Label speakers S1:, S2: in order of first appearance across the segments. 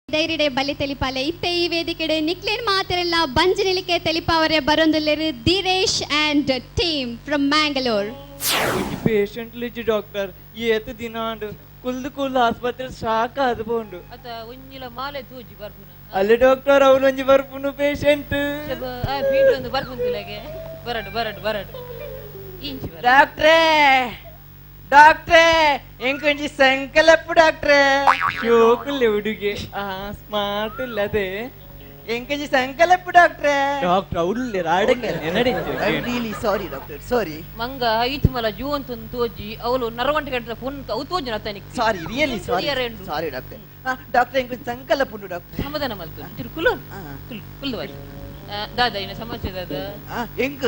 S1: ಧೈರ್ಯಡೆ ಬಲೆ ತೆಲಿಪಾಲೆ ಇತ್ತೆ ಈ ವೇದಿಕೆಡೆ ನಿಕ್ಲೇನ್ ಮಾತಿರಲ್ಲ ಬಂಜನಿಲಿಕೆ ತೆಲಿಪಾವರೆ ಬರೊಂದುಲ್ಲೆರು Dinesh and team from Mangalore.
S2: Patient ಲಿಜಿ ಡಾಕ್ಟರ್ ಏತು ದಿನಾಂಡು ಕುಲ್ದು ಆಸ್ಪತ್ರೆ ಸಾಕು ಅದು ಬೋಂಡು
S3: ಅತ ಒಂಜಿಲ ಮಾಲೆ ತೂಜಿ ಬರ್ಪುನ
S2: ಅಲ್ಲಿ ಡಾಕ್ಟರ್ ಅವ್ರು ಒಂಜಿ ಬರ್ಪುನು ಪೇಷಂಟ್
S3: ಬೀಟ್ ಒಂದು ಬರ್ಪುಂತಿಲಗೆ ಬರಡು ಇಂಚಿ
S2: ಡಾಕ್ಟ್ರೇ ಡಾಕ್ಟ್ರೇ ಎಂಕೊಂಜಿ ಸಂಕಲಪ್ಪು ಡಾಕ್ಟ್ರೇ ಶೋಕುಲ್ಲೆ ಹುಡುಗಿ ಸ್ಮಾರ್ಟ್ ಇಲ್ಲದೆ ಎಂಕೊಂಜಿ ಸಂಕಲಪ್ಪು ಡಾಕ್ಟ್ರೇ ಡಾಕ್ಟರ್ ಅವ್ಲೆ ರಾಡಕ್ಕೆ ನಡಿಂಚು
S4: ರಿಯಲಿ ಸಾರಿ ಡಾಕ್ಟರ್ ಸಾರಿ
S3: ಮಂಗ ಐತು ಮಲ ಜೂನ್ ತಂದು ತೋಜಿ ಅವಳು ನರವಂಟ ಗಂಟೆ ಫೋನ್ ಅವು ತೋಜಿ ನತನಿಕ್
S4: sorry really sorry doctor doctor ಎಂಕೊಂಜಿ ಸಂಕಲಪ್ಪು ಡಾಕ್ಟರ್
S3: ಸಮಾಧಾನ ಮಲ್ತು ತಿರುಕುಲು ಕುಲ್ಲು ದಾದ ಇನ್ನ ಸಮಸ್ಯೆ ದಾದ
S4: ಎಂಕ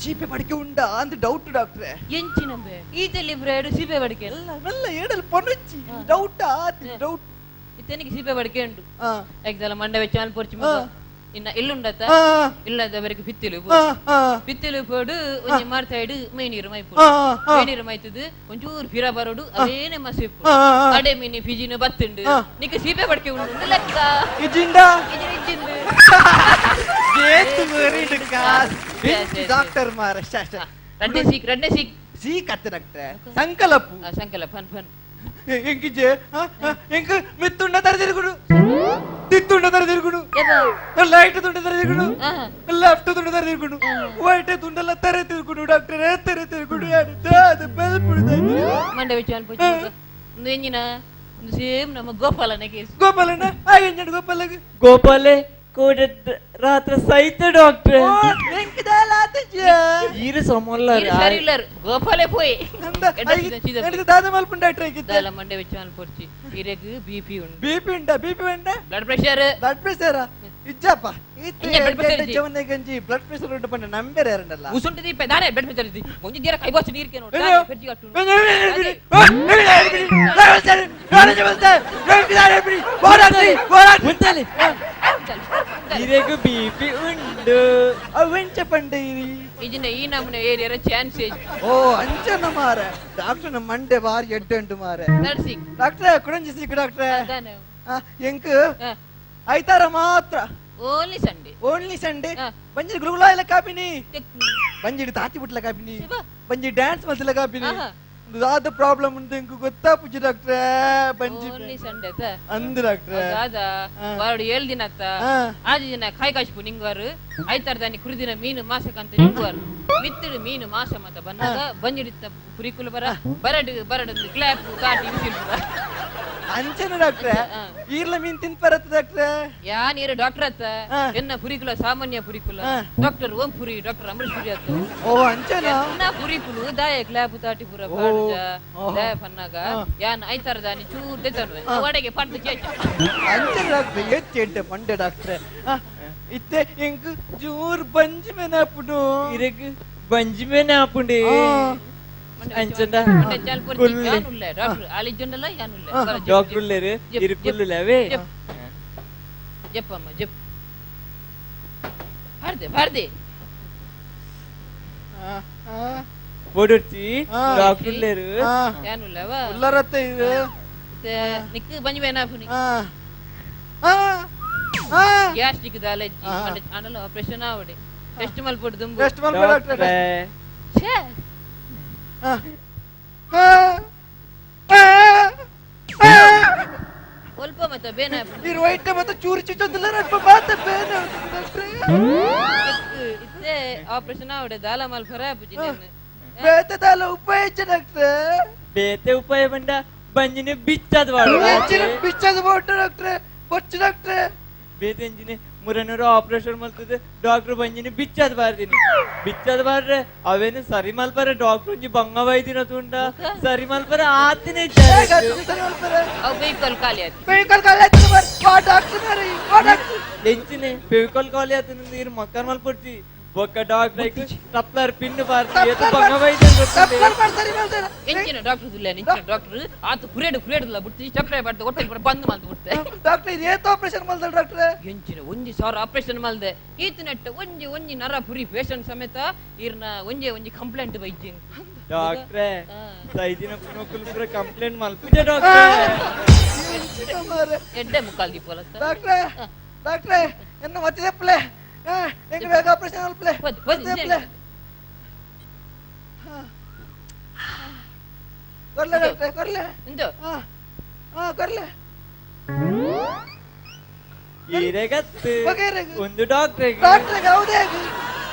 S4: ಚೀಪೆ ಬಡಿಕೆ ಉಂಡಾ ಅಂತ ಡೌಟ್ ಡಾಕ್ಟ್ರೆ
S3: ಎಂಚಿನಂಬೆ ಈತಲ್ಲಿ ಬ್ರೇಡ್ ಸೀಪೆ ಬಡಿಕೆ
S4: ಎಲ್ಲ ಏಡಲ್ ಪೊನಚ್ಚಿ ಡೌಟಾ ಡೌಟ್
S3: ಇತ್ತನಿಗೆ ಸೀಪೆ ಬಡಿಕೆ ಉಂಟು ಯಾಕದಲ್ಲ ಮಂಡ ವೆಚ್ಚಾಲ್ ಪೊರ್ಚಿ ಇನ್ನ ಇಲ್ಲುಂಡತ ಇಲ್ಲದವರೆಗೆ ಪಿತ್ತಿಲು ಪೋಡು ಒಂಜಿ ಮಾರ್ತಾಯ್ಡು ಮೇನೀರು ಮೈಪು ಮೇನೀರು ಮೈತದು ಒಂಚೂರು ಫಿರ ಬರೋಡು ಅದೇನೆ ಮಸಿಪ್ಪು ಅಡೆ ಮೀನಿ ಫಿಜಿನ ಬತ್ತುಂಡು ನಿಕ್ಕ ಸೀಪೆ ಬಡಿಕೆ ಉಂಡು ಲೆಕ್ಕ
S4: ಇಜಿಂಡಾ
S3: ಇಜಿಂಡು
S4: ಜೇತು ಮರಿಡು ಕಾಸ್ ಡಾಕ್ಟರ್ ಮಾರ
S3: ರಡ್ಡೆ ಸೀಕ್
S4: ಸೀಕ್ ಅತ್ತ ಡಾಕ್ಟ್ರೆ ಸಂಕಲಪ್ಪು
S3: ಸಂಕಲಪ್ ಫನ್
S4: ಎಂಕಿಜೆ ಎಂಕ ಮಿತ್ತುಂಡ ತರದಿರುಗುಡು ತಿತ್ತುಂಡ ತರದಿರುಗುಡು ಲೈಟ್ ತುಂಡ ತರದಿರುಗುಡು ಲೆಫ್ಟ್ ತುಂಡ ತರದಿರುಗುಡು ವೈಟ್ ತುಂಡಲ್ಲ tere ತಿರುಗುಡು ಡಾಕ್ಟರ್ tere ತಿರುಗುಡು ಅದು ಬೆಲ್ಪುಡು
S3: ಮಂಡ ವಿಚಾರ ಪುಚ್ಚ ನೆಂಜಿನ ಸೇಮ್ ನಮ್ಮ ಗೋಪಾಲನ ಕೇಸ್
S4: ಗೋಪಾಲನ ಆಯಂಜಡ
S2: ಗೋಪಾಲೆ ಕೋಡ ರಾತ್ರಿ ಸೈತ ಡಾಕ್ಟರ್ ಈರು ಸಮಲ್ಲ
S3: ಸರಿಲ್ಲರು ಗೋಪಾಲೆ ಪೋಯ್
S4: ದಾದ ಮಲ್ಪುಂಡ ಡಾಕ್ಟರ್
S3: ದಾಲ ಮಂಡೆ ವಿಚಾರ ಪುಚ್ಚಿ ಇರೆಗ್ ಬಿಪಿ ಉಂಡು
S4: ಬಿಪಿ ಉಂಡ
S3: ಬ್ಲಡ್ ಪ್ರೆಷರ್
S4: ಇಜ್ಜಪ್ಪ ಜವನೆ ಗಂಜಿ ಬ್ಲಡ್ ಪ್ರೆಷರ್ ಉಂಟು ಪಂಡ ನಂಬೆರೆ ಎರಡಲ್ಲ
S3: ಉಸುಂಟು ದೀಪ ದಾನೆ ಬ್ಲಡ್ ಪ್ರೆಷರ್ ಇದ್ದಿ ಒಂಜಿ ದಿನ ಕೈ ಬಾಚು ನೀರ್ಕೆ ನೋಡಿ ಫೆರ್ಜಿ ಕಟ್ಟು
S2: ಇರೆಗ್ ಬಿಪಿ ಉಂಡು
S4: ಅವೆಂಚ ಪಂಡ ಇರಿ
S3: ಇಜಿನ ಈ ನಮ್ಮನೆ ಏರಿಯರ ಚಾನ್ಸ್
S4: ಓ ಅಂಚನ ಮಾರ ಡಾಕ್ಟರ್ ನಮ್ಮ ಮಂಡೆ ಬಾರಿ ಎಡ್ಡೆ ಉಂಟು ಮಾರ
S3: ನರ್ಸಿಂಗ್
S4: ಡಾಕ್ಟ್ರೆ ಕುಡಂಜಿ ಸಿಕ್ಕು ಡಾಕ್ಟ್ರೆ ಎಂಕ ಐತಾರ ಮಾತ್ರ ಓನ್ಲಿ ಸಂಡೇ ಬಂಜಿ ಗುರುಗುಲ ಎಲ್ಲ ಕಾಪಿನಿ ಬಂಜಿಡಿ ತಾತಿ ಬಿಟ್ಲ ಕಾಪಿನಿ ಬಂಜಿ ಡ್ಯಾನ್ಸ್ ಮಲ್ತಿಲ್ಲ ಕಾಪಿನಿ ದಾದ ಪ್ರಾಬ್ಲಮ್ ಉಂಟು ಎಂಕು ಗೊತ್ತಾ ಪೂಜಿ ಡಾಕ್ಟ್ರೆ ಬಂಜಿ
S3: ಓನ್ಲಿ ಸಂಡೇ
S4: ಅಂದು ಡಾಕ್ಟ್ರೆ
S3: ದಾದ ವಾರಡು 7 ದಿನ ಅತ್ತ ಆಜಿ ದಿನ ಕಾಯಿ ಕಾಶ್ಪು ನಿಂಗವಾರು ಐತಾರ ದಾನಿ ಕುರಿದಿನ ಮೀನು ಮಾಸಕ್ಕಂತ ನಿಂಗವಾರು ಮಿತ್ತಿಡು ಮೀನು ಮಾಸ ಮತ ಬಂದಾಗ ಬಂಜಿಡಿತ್ತ ಪುರಿಕುಲು ಬರಡು ಕ್ಲಾಪ್ ಕಾಟಿ ವಿಸಿಲ್ಪುರ
S4: ಅಂಚನ ಡಾಕ್ಟ್ರೆ ಈರ್ಲ ಮೀನ್ ತಿನ್ಪರತ್ತ ಡಾಕ್ಟ್ರೆ
S3: ಯಾ ನೀರು ಡಾಕ್ಟರ್ ಅತ್ತ ಎನ್ನ ಪುರಿಕುಲ ಸಾಮಾನ್ಯ ಪುರಿಕುಲ ಡಾಕ್ಟರ್ ಓಂ ಪುರಿ ಡಾಕ್ಟರ್ ಅಮೃತ್ ಪುರಿ ಅತ್ತ
S4: ಓ ಅಂಚನ
S3: ಎನ್ನ ಪುರಿಕುಲು ದಾಯ ಕ್ಲಾಪ್ ತಾಟಿ ಪುರ ಬಾಡ್ಜ ದಾಯ ಪನ್ನಾಗ ಯಾನ್ ಐತಾರ ದಾನಿ ಚೂರ್ ದೆತನ್ವೆ ಒಡೆಗೆ ಪಡ್ದು ಚೇಚ
S4: ಅಂಚನ ಡಾಕ್ಟ್ರೆ ಎಚ್ಚೆಡ್ಡೆ ಪಂಡೆ ಡಾಕ್ಟ್ರೆ ಇತ್ತೆ ಎಂಕ್ ಜೂರ್ ಬಂಜಿ ಮೇನಾಪುಡು
S2: ಇರೆಗ್ ಬಂಜಿ ಮೇನಾಪುಂಡೆ ಅಂಚಂಡ
S3: ಯಾನುಲ್ಲ ಡಾಕ್ಟರ್ ಆಲಿಜೊಂಡಲ್ಲ ಯಾನುಲ್ಲ
S2: ಡಾಕ್ಟರ್ ಉಲ್ಲೇರು ಇರುಕುಲ್ಲವೇ
S3: ಜಪ್ಪಮ್ಮ ಜಪ್ ಬಾರ್ದೆ
S2: ಪೊಡುರ್ತಿ ಡಾಕ್ಟರ್ ಉಲ್ಲೇರು
S3: ಯಾನುಲ್ಲವ
S4: ಉಲ್ಲರತ್ತೆ ಇದು
S3: ನಿಕ್ ಬಂಜಿ ಮೇನಾಪುನಿ ಗ್ಯಾಸ್ಟ್ರಿಕ್ ದಾಲಜ್ಜಿ ಅನಲ ಆಪರೇಷನ್ ಆವಡೆ ಟೆಸ್ಟ್ ಮಲ್ಪೊಡು ದುಂಬು
S4: ಟೆಸ್ಟ್ ಮಲ್ಪೊಡು ಡಾಕ್ಟರ್
S3: ಛೇ ಸ್ವಲ್ಪ ಮತ್ತೆ ಬೇನೆ
S4: ಇರು ವೈಟ್ ಮತ್ತೆ ಚೂರಿ ಚುಚ್ಚೊಂದಿಲ್ಲ ರಟ್ಪ ಬಾತ ಬೇನೆ ಡಾಕ್ಟ್ರೆ
S3: ಇತ್ತೆ ಆಪರೇಷನ್ ಆವಡೆ ದಾಲ ಮಲ್ ಖರಾಬ್ ಜಿನೆ
S4: ಬೇತೆ ದಾಲ ಉಪಾಯ ಡಾಕ್ಟ್ರೆ
S2: ಬೇತೆ ಉಪಾಯ ಬಂಡ ಬಂಜಿನ ಬಿಚ್ಚದ ಬಾಡು
S4: ಬಿಚ್ಚದ ಬಾಡು ಡಾಕ್ಟ್ರೆ ಬಚ್ಚ ಡಾಕ್ಟ್ರೆ
S2: ಬೇತೆ ಎಂಜಿನೆ ಮುರನೂರು ಆಪರೇಷನ್ ಮಲ್ತದೆ ಡಾಕ್ಟರ್ ಬಂಜಿನಿ ಬಿಚ್ಚದ ಬಿಚ್ಚದ ಬಾರ್ರೆ ಅವೇನು ಸರಿ ಮಲ್ಪರ ಡಾಕ್ಟರ್ ಒಂಜಿ ಬಂಗ ವೈದಿನ ತುಂಡ ಸರಿ ಮಲ್ಪರ ಆತಿನೇ
S3: ವೆಹಿಕಲ್ ಖಾಲಿ
S2: ಎಂಚಿನೆ ವೆಹಿಕಲ್ ಖಾಲಿ ಆತನ ನೀರು ಮಕ್ಕನ್ ಮಲ್ಪಡ್ತಿ ఒక్క డాక్టర్ టప్లర్ పిన్ను పార్టీ ఏదో బంగ వైద్యం
S3: ಎಂಚಿನ ಡಾಕ್ಟರ್ ಇಲ್ಲ ಎಂಚಿನ ಡಾಕ್ಟರ್ ಆತು ಕುರೇಡುಲ್ಲ ಬಿಟ್ಟು ಸ್ಟೆಪ್ಲೇ ಬಡ್ದು ಹೊಟ್ಟೆ ಬಂದ್ ಮಾಡ್ತು ಬಿಡ್ತೆ
S4: ಡಾಕ್ಟರ್ ಇದು ಏತ ಆಪರೇಷನ್ ಮಾಡ್ದ ಡಾಕ್ಟರ್
S3: ಎಂಚಿನ ಒಂಜಿ ಸಾವಿರ ಆಪರೇಷನ್ ಮಾಡ್ದೆ ಈತ ನೆಟ್ಟ ಒಂಜಿ ನರ ಪುರಿ ಪೇಷಂಟ್ ಸಮೇತ ಇರ್ನ ಒಂಜಿ ಕಂಪ್ಲೇಂಟ್ ಬೈತಿ
S2: ಡಾಕ್ಟ್ರೆ ಸೈದಿನ ಪುನೋಕುಲ್ ಪುರ ಕಂಪ್ಲೇಂಟ್ ಮಲ್ಪಿದೆ ಡಾಕ್ಟ್ರೆ
S3: ಎಡ್ಡೆ ಮುಕ್ಕಾಲ್ ದೀಪೋಲತ್ತ
S4: ಡಾಕ್ಟ್ರೆ ಎನ್ನ ಮತ್ತಿದೆ ಪ್ಲೇ ಎಂಗ ಬೇಗ ಆಪರೇಷನ್ ಅಲ್ಪ್ಲೆ ಕೊರ್ಲೆ ಡಾಕ್ಟ್ರೆ ಕೊರ್ಲೆ
S3: ಎಂತ
S4: ಕೊರ್ಲೆ
S2: ಈರೆಗತ್ತು ಒಂದು ಡಾಕ್ಟ್ರಿಗೆ
S4: ಹೌದೇ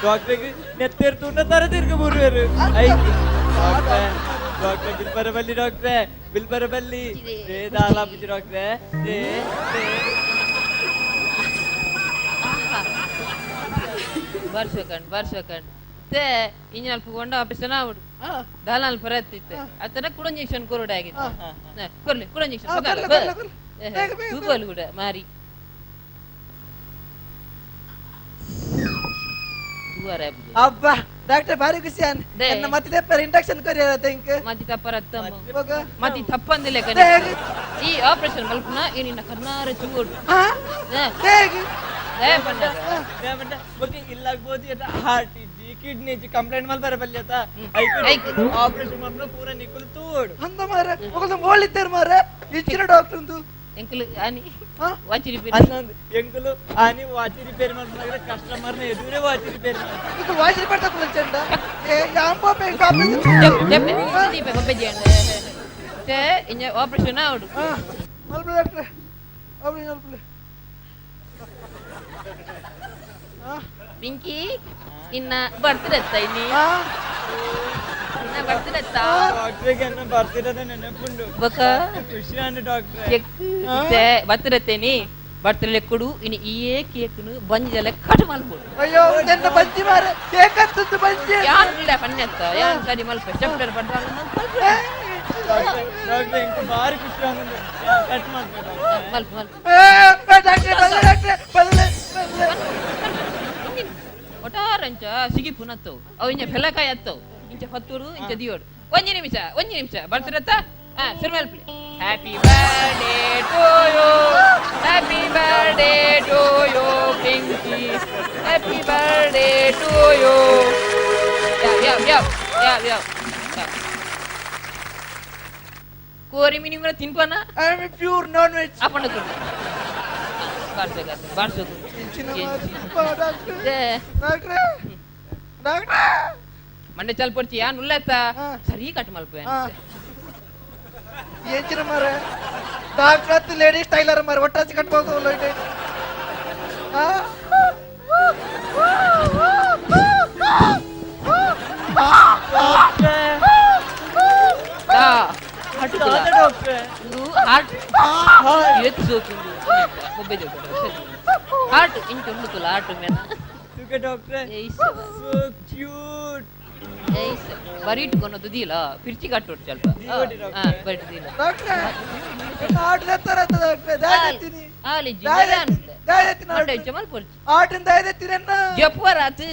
S2: ಡಾಕ್ಟ್ರಿಗೆ ನೆತ್ತಿರ್ತುಂಡ ತರದಿರ್ಗ ಬರುವರು ಐತಿ ಡಾಕ್ಟ್ರೆ ಬಿಲ್ ಬರಬಲ್ಲಿ ಡಾಕ್ಟ್ರೆ ಬಿಲ್ ಬರಬಲ್ಲಿ ದಾಲಾಪುಜಿ ಡಾಕ್ಟ್ರೆ
S3: ಬರ್ಸಕಂಡ್ ತೆ ಇಂಜಲ್ ಪುಗೊಂಡ ಆಪರೇಷನ್ ಆವಡು ದಾಲಾಲ್ ಪರತ್ತಿತ್ತೆ ಅತನ ಕುಡ ಇಂಜೆಕ್ಷನ್ ಕೊರಡ ಆಗಿತ್ತು ಕೊರ್ಲೆ ಕುಡ ಇಂಜೆಕ್ಷನ್ ಸೂಪರ್ ಕೂಡ ಮಾರಿ
S4: ಅಬ್ಬಾ ಡಾಕ್ಟರ್ ಬಾರಿ ಖುಷಿಯಾನ್ ಎನ್ನ ಮತ್ತಿದೆ ಪರ ಇಂಡಕ್ಷನ್ ಕೊರಿಯರ ಥಿಂಕ್
S3: ಮತಿ ತಪ್ಪರತ್ತಮ್ಮ ಮತಿ ತಪ್ಪಂದಿಲ್ಲ ಕನೆ ಈ ಆಪರೇಷನ್ ಮಲ್ಪನ ಏನಿನ ಕರ್ನಾರ ಚುಗೋಡು
S4: ಹೇಗೆ
S2: ಇಲ್ಲಾಗ್ಬೋದು ಹಾರ್ಟ್ ಇಜ್ಜಿ ಕಿಡ್ನಿ ಇಜ್ಜಿ ಕಂಪ್ಲೇಂಟ್ ಮಲ್ ಬರಬಲ್ಲಿ ಆಪರೇಷನ್ ಮಲ್ಪನ ಪೂರ ನಿಕ್ಕುಲು ತೂಡು
S4: ಅಂದ ಮಾರ ಒಗದ ಮೋಳಿದ್ದಾರೆ ಮಾರ ಇಚ್ಚಿನ ಡಾಕ್ಟರ್ ಒಂದು
S3: ಎಂಕಲು ಆನಿ ವಾಚಿ ರಿಪೇರಿ
S2: ಅನ್ನೊಂದು ಎಂಕಲು ಆನಿ ವಾಚಿ ರಿಪೇರಿ ಮಾಡ್ತಾರೆ ಕಸ್ಟಮರ್ನ ಎದುರೇ ವಾಚಿ ರಿಪೇರಿ ಮಾಡ್ತಾರೆ
S4: ಇದು ವಾಚಿ ರಿಪೇರಿ ತಗೊಳ್ಳಿ ಚಂದ ಯಾಂಪೋ ಪೇ
S3: ಆಪರೇಷನ್ ಆವಡು
S4: ಮಲ್ಪೆ ಡಾಕ್ಟ್ರೆ ಆಪರೇಷನ್ ಮಲ್ಪೆ
S3: ಪಿಂಕಿ ಇನ್ನ ಬರ್ತಿರತ್ತ ಇಲ್ಲಿ ಇನ್ನ ಬರ್ತಿರತ್ತ
S2: ಡಾಕ್ಟ್ರಿಗೆ ಎನ್ನ ಬರ್ತಿರೋದ ನೆನಪುಂಡು
S3: ಬಕ
S2: ಖುಷಿ ಅನ್ನ ಡಾಕ್ಟ್ರೆ
S3: ಬರ್ತಿರತ್ತೇನಿ ಬರ್ತಲೆ ಕೊಡು ಇನ್ನು ಈ ಕೇಕ್ನು ಬಂಜಿದೆಲ್ಲ ಕಟ್ ಮಾಡ್ಬೋದು
S4: ಅಯ್ಯೋ ನನ್ನ ಬಂಜಿ ಮಾರ ಕೇಕ್ ಅಂತದ್ದು ಬಂಜಿ
S3: ಯಾನ್ ಇಲ್ಲ ಪನ್ನೆತ್ತ ಯಾನ್ ಸರಿ ಮಲ್ಪ ಸ್ಟೆಪ್ಲರ್ ಬಡ್ದಾಲ
S2: ಡಾಕ್ಟ್ರೆ ಇಂಕ ಬಾರಿ ಖುಷಿ ಆನಂದ ಕಟ್ ಮಾಡ್ಬೇಕು
S3: ಮಲ್ಪ
S4: ಡಾಕ್ಟ್ರೆ ಬದಲೆ
S3: ಒಟಾರಂಚ ಸಿಗಿ ಪುನತ್ತವು ಅವು ಇಂಚ ಫೆಲಕಾಯಿ ಹತ್ತವು ಇಂಚ ಹತ್ತೂರು ಇಂಚ ದಿಯೋಡು ಒಂಜಿ ನಿಮಿಷ ಬರ್ತಿರತ್ತ ಸುರ್ಮೇಲ್ play happy birthday to you happy birthday to you Pinky happy birthday to you ಯಾವ ಕೋರಿ ಮಿನಿಮರ ತಿನ್ಪನ
S4: I am pure non veg
S3: ಅಪ್ಪಣ್ಣ ಕೊಡು ಬಾರ್ಸು ಮಂಡೆ ಚಲ್ ಪಡ್ಚಿ ಯಾನ್ ಉಲ್ಲತ್ತ ಸರಿ ಕಟ್ ಮಲ್ಪೆ
S4: ಏಂಚಿನ ಮರ ಡಾಕ್ಟರ್ ಹತ್ತು ಲೇಡೀಸ್ ಟೈಲರ್ ಮರ ಒಟ್ಟಾಚಿ ಕಟ್ಬೋದು ಲೈಟ್
S2: ಡಾಕ್ಟ್ರೆ
S3: ಹಾರ್ಟ್ ಎತ್ತು ಸೋಕಿಂದು ಒಬ್ಬೆ ಹಾರ್ಟ್ ಇಂಚ ಉಂಡುತ್ತಲ್ಲ ಹಾರ್ಟ್ ಮೇನ
S2: ಸುಖ ಡಾಕ್ಟ್ರೆ
S3: ಏಯ್ಸ
S2: ಸೋ ಕ್ಯೂಟ್
S3: ಏಯ್ಸ ಬರೀಟ್ಕೊನ್ನೋದು ದೀಲ ಪಿರ್ಚಿ ಕಟ್ಟೋಡು ಸ್ವಲ್ಪ ಬರೀಟ್ ದೀಲ
S4: ಡಾಕ್ಟ್ರೆ ಆರ್ಡರ್ ಎತ್ತರ ಡಾಕ್ಟ್ರೆ ದಾಯತ್ತೀನಿ
S3: ಆಲಿಜಿ
S4: ದಾಯತ್ತೀನಿ
S3: ನೋಡ ಇಂಚ ಮಲ್ಪೊರ್ಚಿ
S4: ಆರ್ಡರ್ ದಾಯತ್ತೀರನ್ನ
S3: ಜಪ್ಪರಾತ್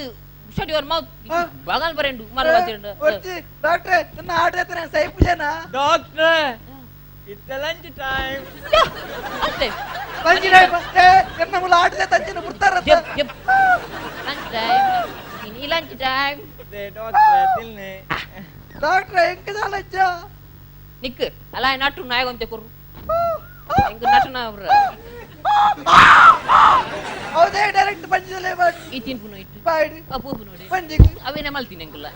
S3: ಶಟ್ ಯುವರ್ ಮೌತ್ ಬಗಲ್ ಬರೆಂಡು ಮಲ್ವಾತಿಂಡ
S4: ಒರ್ಚಿ ಡಾಕ್ಟ್ರೆ ನನ್ನ ಆರ್ಡರ್ ಎತ್ತರ ಸೈಪುಜನ
S2: ಡಾಕ್ಟ್ರೆ ಇಟ್ಸ್ ಲಂಚ್ ಟೈಮ್
S3: ಅಂತೆ
S4: ಲಂಚ್ ಟೈಮ್ ಎನ್ನ ಮುಲ ಆರ್ಡರ್ ತಂಚಿನ ಬಿಡ್ತಾರ
S3: ಲಂಚ್ ಟೈಮ್ ಇನಿ ಲಂಚ್ ಟೈಮ್
S2: ದೇ ಡಾಕ್ಟ್ರೆ ತಿಲ್ನೆ
S4: ಡಾಕ್ಟ್ರೆ ಎಂಕ ಲಂಚ
S3: ನಿಕ್ ಅಲ್ಲ ನಟು ನಾಯಗೊಂತೆ ಕೊರು ಇಂಕ ನಟು ನಾವ್ರ
S4: ಹೌದೇ ಡೈರೆಕ್ಟ್ ಬಂಜಿದಲೇ ಬಟ್
S3: ಈ ತಿನ್ಪುನು ಇಟ್ಟು
S4: ಬಾಯ್ಡಿ
S3: ಅಪ್ಪು ನೋಡಿ
S4: ಬಂಜಿಗೆ
S3: ಅವೇನೆ ಮಲ್ತೀನಿ ಅಂಕಲ್ಲ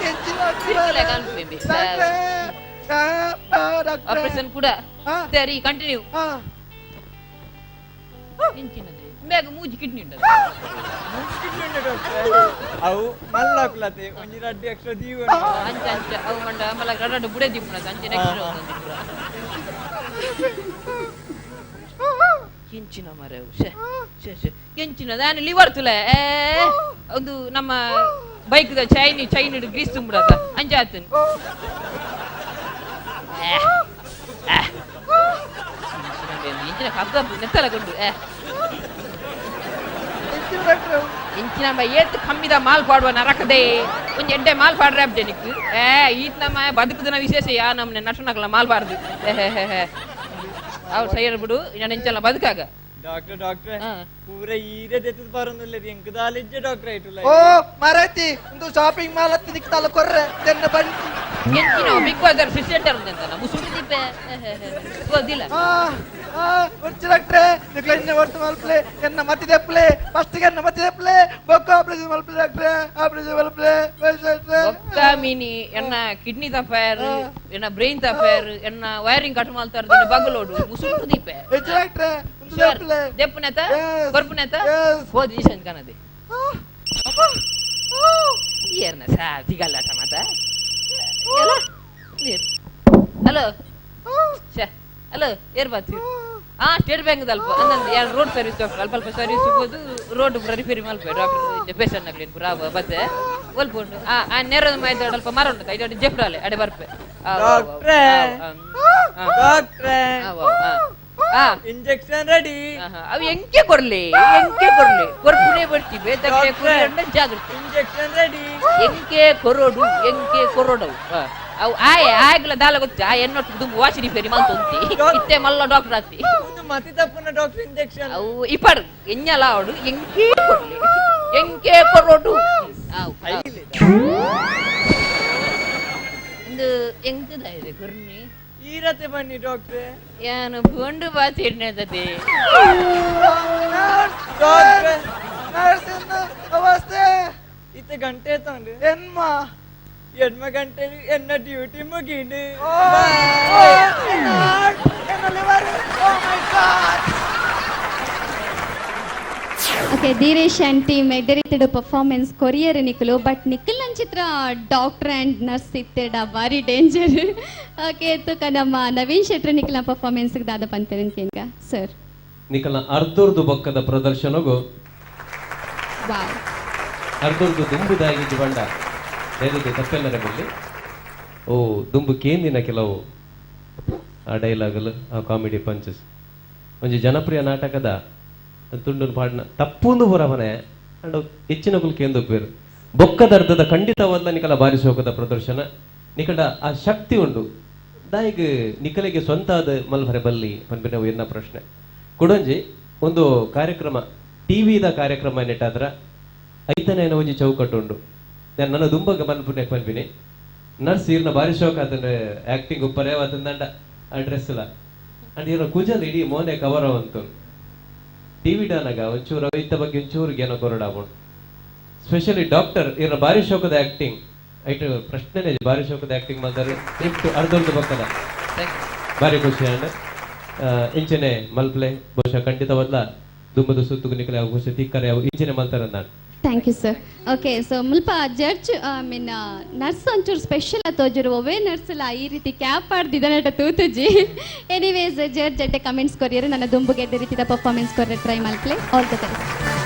S4: ಎಂಚಿನ
S3: ತಿರ್ಕಲೆ ಕಾನ್ಪೆಂಬೆ ಆಪರೇಷನ್ ಕೂಡ ಸರಿ ಕಂಟಿನ್ಯೂ ಇಂಚಿನದೆ ಬೇಗ ಮೂಜಿ ಕಿಡ್ನಿ ಉಂಟದ
S2: ಅವು ಮಲ್ಲಾಕ್ಲತೆ ಒಂಜಿ ರಡ್ಡಿ ಎಕ್ಸ್ಟ್ರಾ ದೀವ
S3: ಅಂಚ ಅವು ಮಂಡ ಮಲ್ಲ ರಡ್ಡ ಬುಡೆ ದಿಪ್ಪುನ ಅಂಚ ನೆಕ್ಸ್ಟ್ ಎಂಚಿನ ಮರವು ಎಂಚಿನ ನಾನು ಲಿವರ್ ತುಲೆ ಒಂದು ನಮ್ಮ ಬೈಕ್ ಚೈನ್ ಗ್ರೀಸ್ ತುಂಬಿಡತ್ತ ಅಂಜಾತನ್ ಎಂಚಿನ ಕಗ್ಗ ನೆತ್ತಲ ಕೊಂಡು ಇಂಚಿನ ಏತ್ ಕಮ್ಮಿದ ಮಾಲ್ ಪಾಡುವ ನರಕದೆ ಒಂದ್ ಎಡ್ಡೆ ಮಾಲ್ ಪಾಡ್ರೆ ಅಬ್ದೆ ನಿಕ್ಕು ಈತ್ ನಮ್ಮ ಬದುಕುದಿನ ವಿಶೇಷ ಯಾ ನಮ್ನೆ ನಟನಕಲ ಮಾಲ್ ಬಾರ್ದು ಅವ್ರು ಸೈಯರ್ ಬಿಡು ನಾನು ಇಂಚಲ್ಲ ಬದುಕಾಗ
S2: ಡಾಕ್ಟರ್ ಪೂರ ಈರೆ ದೆತ್ತದ ಬರೋದಿಲ್ಲ ಎಂಕ್ ದಾಲಿಜ್ಜೆ ಡಾಕ್ಟರ್ ಆಯ್ತಲ್ಲ
S4: ಓ ಮರಾತಿ ಒಂದು ಶಾಪಿಂಗ್ ಮಾಲ್ ಹತ್ತಿ ನಿಕ್ತಾಲ ಕೊರ್ರೆ ತೆನ್ನ ಬಂಟಿ
S3: ಎಂಚಿನ ಬಿಗ್ ಬಾಜಾರ್ ಫಿಶ್ ಸೆಂಟರ್ ಅಂತ ಮುಸುಡಿ ದಿಪ್ಪೆ ಗೊತ್ತಿಲ್ಲ
S4: వచ్చి డాక్టరే నీకు ఎన్న వర్త మల్పలే ఎన్న మతి దెప్పలే ఫస్ట్ గా ఎన్న మతి దెప్పలే బొక్క ఆపరేషన్ మల్పలే డాక్టరే ఆపరేషన్ మల్పలే
S3: బొక్క మీని ఎన్న కిడ్నీ తప్పారు ఎన్న బ్రెయిన్ తప్పారు ఎన్న వైరింగ్ కట్ మాల్తారు దీని బగ్గలోడు ముసుడు దీపే
S4: వచ్చి డాక్టరే ముందు దెప్పలే
S3: దెప్పనేత కొర్పునేత పోది నిషన్ కనది ఎర్న సా తిగల్ల సమత ఎలా హలో ಛೆ ಹಲೋ ಏರ್ ಬಾತಿ ಸ್ಟೇಟ್ ಬ್ಯಾಂಕ್ ಅಲ್ಪ ಅಂದಂದು ಎರಡು ರೋಡ್ ಸರ್ವಿಸ್ ಅಲ್ಪ ಅಲ್ಪ ಸರ್ವಿಸ್ ಹೋಗೋದು ರೋಡ್ ರಿಪೇರಿ ಮಲ್ಪ ಡಾಕ್ಟರ್ ಪೇಷಂಟ್ ಆಗ್ಲಿ ಪುರ ಬತ್ತೆ ಒಲ್ಪುಂಡು ನೇರದ ಮಾಯ್ದಾಡ ಅಲ್ಪ ಮರ ಉಂಟು ಐದು ಜೆಫ್ರಾಲೆ ಅಡೆ ಬರ್ಪೆ
S2: ಇಂಜೆಕ್ಷನ್ ರೆಡಿ
S3: ಅವು ಎಂಕೆ ಕೊರ್ಲಿ ಕೊರ್ಪುನೇ ಬರ್ತೀವಿ ಜಾಗೃತಿ
S2: ಇಂಜೆಕ್ಷನ್ ರೆಡಿ
S3: ಎಂಕೆ ಕೊರೋಡವು ಅವು ಆಗ್ಲ ದಾಲ ಗೊತ್ತಾ ಎನ್ನೊಟ್ಟು ದುಂಬು ವಾಸಿ ರಿಪೇರಿ ಮಲ್ತೊಂತಿ ಇತ್ತೆ ಮಲ್ಲ ಡಾಕ್ಟರ್ ಆತಿ
S2: ಮತಿ ತಪ್ಪುನ ಡಾಕ್ಟರ್ ಇಂಜೆಕ್ಷನ್
S3: ಅವು ಇಪ್ಪಡು ಎನ್ನಲ ಅವಡು ಎಂಕೆ ಕೊರೋಡು ಒಂದು ಎಂಕದ ಇದೆ ಕೊರ್ನಿ
S2: ಈರತೆ ಬನ್ನಿ ಡಾಕ್ಟ್ರೆ
S3: ಯಾನು ಗೊಂಡು ಬಾತಿ ಎಣ್ಣೆದದೆ
S4: ಅವಸ್ಥೆ
S2: ಇತ್ತೆ ಗಂಟೆ ತಂದು ಹೆಣ್ಮ ಗಂಟೆ ಎನ್ನ ಡ್ಯೂಟಿ ಮುಗಿದು
S1: ಓಕೆ ಧೀರೇಶ್ ಅಂಡ್ ಟೀಮ್ ಎಡ್ಡೆರಿತಿಡು ಪರ್ಫಾರ್ಮೆನ್ಸ್ ಕೊರಿಯರ್ ನಿಖಲು but Nikhil Chitra doctor and nurse ಇತ್ತೆಡ ಬಾರಿ ಡೇಂಜರ್ ಓಕೆ ತುಕ ನಮ್ಮ ನವೀನ್ ಶೆಟ್ಟಿ ನಿಖಿಲ್ನ ಪರ್ಫಾರ್ಮೆನ್ಸ್ ದಾದ ಪಂಪೆರನ್ ಕೇಂದ್ರ ಸರ್
S5: ನಿಖಲ್ನ ಅರ್ಧೋರ್ದು ಬೊಕ್ಕದ ಪ್ರದರ್ಶನಗೂ
S1: ವಾವ್
S5: ಅರ್ಧೋರ್ದು ದುಂಬುದಾಗಿ ಬಂಡ ಏನಿದೆ ತಪ್ಪೆಲ್ಲರ ಬಲ್ಲಿ ಓ ದುಂಬು ಕೇಂದಿನ ಕೆಲವು ಆ ಡೈಲಾಗಲು ಆ ಕಾಮಿಡಿ ಪಂಚಸ್ ಒಂದು ಜನಪ್ರಿಯ ನಾಟಕದ ತುಂಡು ಪಾಡಿನ ತಪ್ಪೊಂದು ಬರವನೆ ಅಂಡ್ ಹೆಚ್ಚಿನ ಕೇಂದ್ರ ಪೇರು ಬೊಕ್ಕದ ಅರ್ಧದ ಖಂಡಿತವಾದ ನಿಕಲ ಬಾರಿಸೋಕದ ಪ್ರದರ್ಶನ ನಿಕಡ ಆ ಶಕ್ತಿ ಉಂಡು ದಾಯಿಗ್ ನಿಕಲಿಗೆ ಸ್ವಂತ ಆದ ಮಲ್ಭರೆ ಬಲ್ಲಿ ಪನ್ಪಿನ ಎನ್ನ ಪ್ರಶ್ನೆ ಕೊಡೊಂಜಿ ಒಂದು ಕಾರ್ಯಕ್ರಮ ಟಿವಿದ ಕಾರ್ಯಕ್ರಮ ನೆಟ್ಟಾದ್ರ ಐತನೇ ಒಂಜಿ ಚೌಕಟ್ಟು ಉಂಡು ನನ್ನ ದುಂಬಗ ಪನ್ಪಿನಿ ನರ್ಸ್ ಇರ್ನ ಬಾರಿಸೋಕ ಅದನ್ನ ಆಕ್ಟಿಂಗ್ ಉಪ್ಪರೇ ಅವತ್ತಂದಂಡ ಆ ಡ್ರೆಸ್ ಇಲ್ಲ ಅಂಡ್ ಇವ್ರ ಕುಜಲ್ ಇಡೀ ಮೋನೆ ಕವರ್ ಅವಂತು ಟಿವಿ ಡಾನಾಗ ಒಂಚೂರು ಇತ್ತ ಬಗ್ಗೆ ಒಂಚೂರು ಏನೋ ಕೊರಡಾಬೋದು ಸ್ಪೆಷಲಿ ಡಾಕ್ಟರ್ ಇವ್ರ ಬಾರಿ ಶೋಕದ ಆಕ್ಟಿಂಗ್ ಐಟ್ ಪ್ರಶ್ನೆ ಬಾರಿ ಶೋಕದ ಆಕ್ಟಿಂಗ್ ಮಾಡ್ತಾರೆ ಅರ್ಧರ್ಧ ಬಕ್ಕದ ಬಾರಿ ಖುಷಿ ಅಂಡ್ ಇಂಚನೆ ಮಲ್ಪ್ಲೆ ಬಹುಶಃ ಖಂಡಿತವಲ್ಲ ದುಂಬದ ಸುತ್ತುಗು ನಿಕಲೆ ಖುಷಿ ತಿಕ್ಕರೆ ಅವು ಇಂಚನೆ ಮಲ್ತಾರೆ ನಾನು
S1: thank you sir okay so ಮುಲ್ಪ ಜಡ್ಜ್ ಮೀನ್ ನರ್ಸ್ ಒಂಚೂರು ಸ್ಪೆಷಲ್ ತೋಜರು ಒವೇ ನರ್ಸ್ ಇಲ್ಲ ಈ ರೀತಿ ಕ್ಯಾಪ್ ಆಡ್ದಿದ್ದಾನೆ ತೂತುಜಿ ಎನಿವೇಸ್ ಜಡ್ಜ್ ಅಡ್ಡೆ ಕಮೆಂಟ್ಸ್ ಕೊರಿಯರು ನನ್ನ ದುಂಬುಗೆ ಎದ್ದ ರೀತಿಯ ಪರ್ಫಾರ್ಮೆನ್ಸ್ ಕೊರ್ರೆ ಟ್ರೈ ಮಲ್ಪ್ಲೆ ಆಲ್ ದ ಬೆಸ್ಟ್